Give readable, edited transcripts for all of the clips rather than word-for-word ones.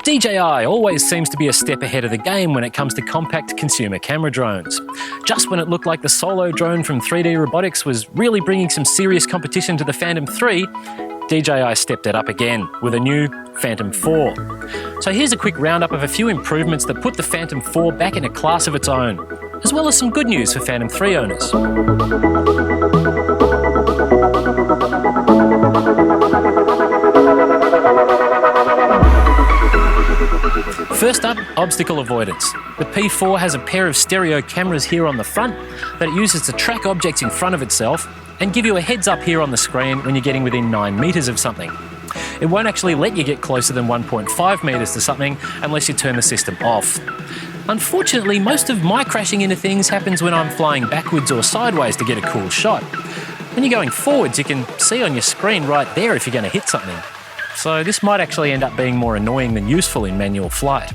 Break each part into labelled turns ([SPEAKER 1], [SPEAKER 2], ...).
[SPEAKER 1] DJI always seems to be a step ahead of the game when it comes to compact consumer camera drones. Just when it looked like the solo drone from 3D Robotics was really bringing some serious competition to the Phantom 3, DJI stepped it up again with a new Phantom 4. So here's a quick roundup of a few improvements that put the Phantom 4 back in a class of its own, as well as some good news for Phantom 3 owners. First up, obstacle avoidance. The P4 has a pair of stereo cameras here on the front that it uses to track objects in front of itself and give you a heads up here on the screen when you're getting within 9 metres of something. It won't actually let you get closer than 1.5 metres to something unless you turn the system off. Unfortunately, most of my crashing into things happens when I'm flying backwards or sideways to get a cool shot. When you're going forwards, you can see on your screen right there if you're going to hit something. So this might actually end up being more annoying than useful in manual flight.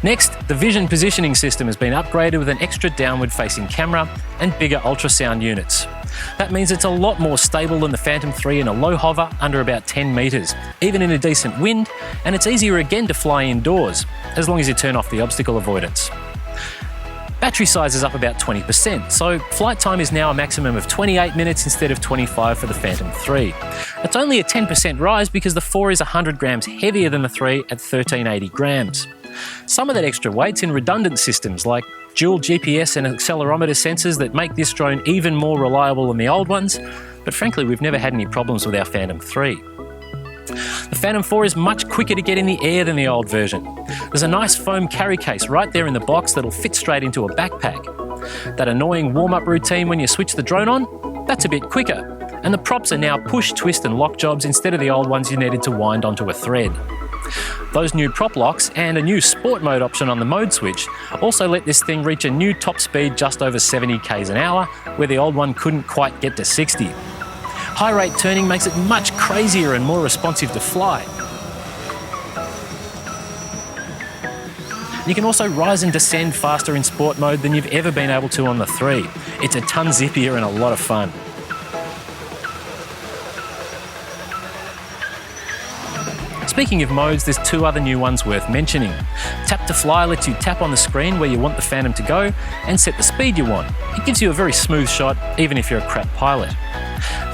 [SPEAKER 1] Next, the vision positioning system has been upgraded with an extra downward-facing camera and bigger ultrasound units. That means it's a lot more stable than the Phantom 3 in a low hover under about 10 metres, even in a decent wind, and it's easier again to fly indoors, as long as you turn off the obstacle avoidance. Battery size is up about 20%, so flight time is now a maximum of 28 minutes instead of 25 for the Phantom 3. It's only a 10% rise because the 4 is 100 grams heavier than the 3 at 1380 grams. Some of that extra weight's in redundant systems like dual GPS and accelerometer sensors that make this drone even more reliable than the old ones, but frankly we've never had any problems with our Phantom 3. The Phantom 4 is much quicker to get in the air than the old version. There's a nice foam carry case right there in the box that'll fit straight into a backpack. That annoying warm-up routine when you switch the drone on, that's a bit quicker. And the props are now push, twist and lock jobs instead of the old ones you needed to wind onto a thread. Those new prop locks and a new sport mode option on the mode switch also let this thing reach a new top speed just over 70 k's an hour, where the old one couldn't quite get to 60. High rate turning makes it much crazier and more responsive to fly. You can also rise and descend faster in sport mode than you've ever been able to on the 3. It's a ton zippier and a lot of fun. Speaking of modes, there's 2 other new ones worth mentioning. Tap to fly lets you tap on the screen where you want the Phantom to go and set the speed you want. It gives you a very smooth shot, even if you're a crap pilot.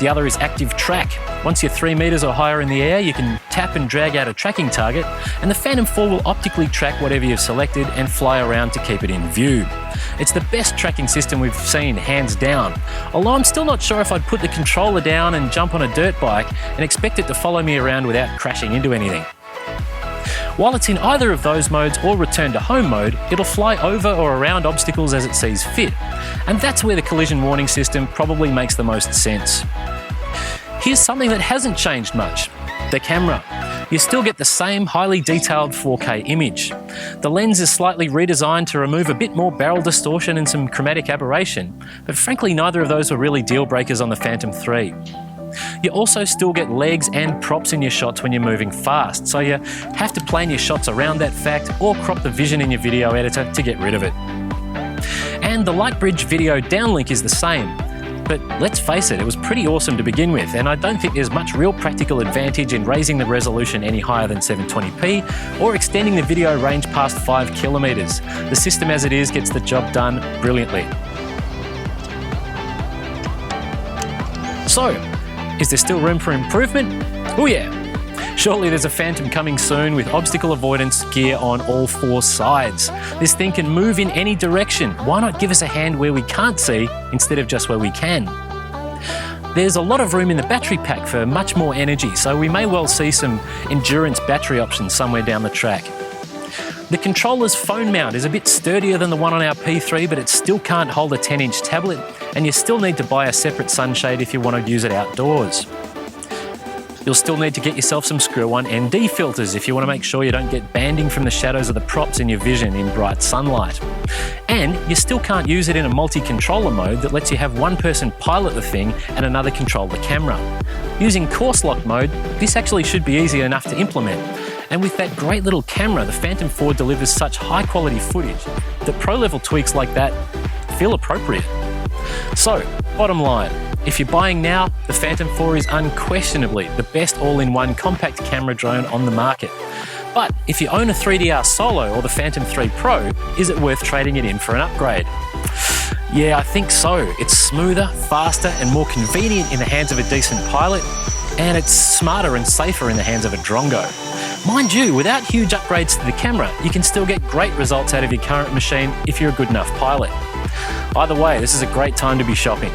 [SPEAKER 1] The other is active track. Once you're 3 metres or higher in the air, you can tap and drag out a tracking target, and the Phantom 4 will optically track whatever you've selected and fly around to keep it in view. It's the best tracking system we've seen, hands down, although I'm still not sure if I'd put the controller down and jump on a dirt bike and expect it to follow me around without crashing into anything. While it's in either of those modes or return to home mode, it'll fly over or around obstacles as it sees fit, and that's where the collision warning system probably makes the most sense. Here's something that hasn't changed much: the camera. You still get the same highly detailed 4K image. The lens is slightly redesigned to remove a bit more barrel distortion and some chromatic aberration, but frankly neither of those were really deal breakers on the Phantom 3. You also still get legs and props in your shots when you're moving fast, so you have to plan your shots around that fact or crop the vision in your video editor to get rid of it. And the Lightbridge video downlink is the same. But let's face it, it was pretty awesome to begin with, and I don't think there's much real practical advantage in raising the resolution any higher than 720p or extending the video range past 5 kilometres. The system as it is gets the job done brilliantly. So, is there still room for improvement? Oh yeah! Surely there's a Phantom coming soon with obstacle avoidance gear on all 4 sides. This thing can move in any direction. Why not give us a hand where we can't see instead of just where we can? There's a lot of room in the battery pack for much more energy, so we may well see some endurance battery options somewhere down the track. The controller's phone mount is a bit sturdier than the one on our P3, but it still can't hold a 10-inch tablet, and you still need to buy a separate sunshade if you want to use it outdoors. You'll still need to get yourself some screw-on ND filters if you want to make sure you don't get banding from the shadows of the props in your vision in bright sunlight. And you still can't use it in a multi-controller mode that lets you have one person pilot the thing and another control the camera. Using course lock mode, this actually should be easy enough to implement. And with that great little camera, the Phantom 4 delivers such high-quality footage that pro-level tweaks like that feel appropriate. So, bottom line, if you're buying now, the Phantom 4 is unquestionably the best all-in-one compact camera drone on the market. But if you own a 3DR Solo or the Phantom 3 Pro, is it worth trading it in for an upgrade? Yeah, I think so. It's smoother, faster, and more convenient in the hands of a decent pilot, and it's smarter and safer in the hands of a drongo. Mind you, without huge upgrades to the camera, you can still get great results out of your current machine if you're a good enough pilot. Either way, this is a great time to be shopping.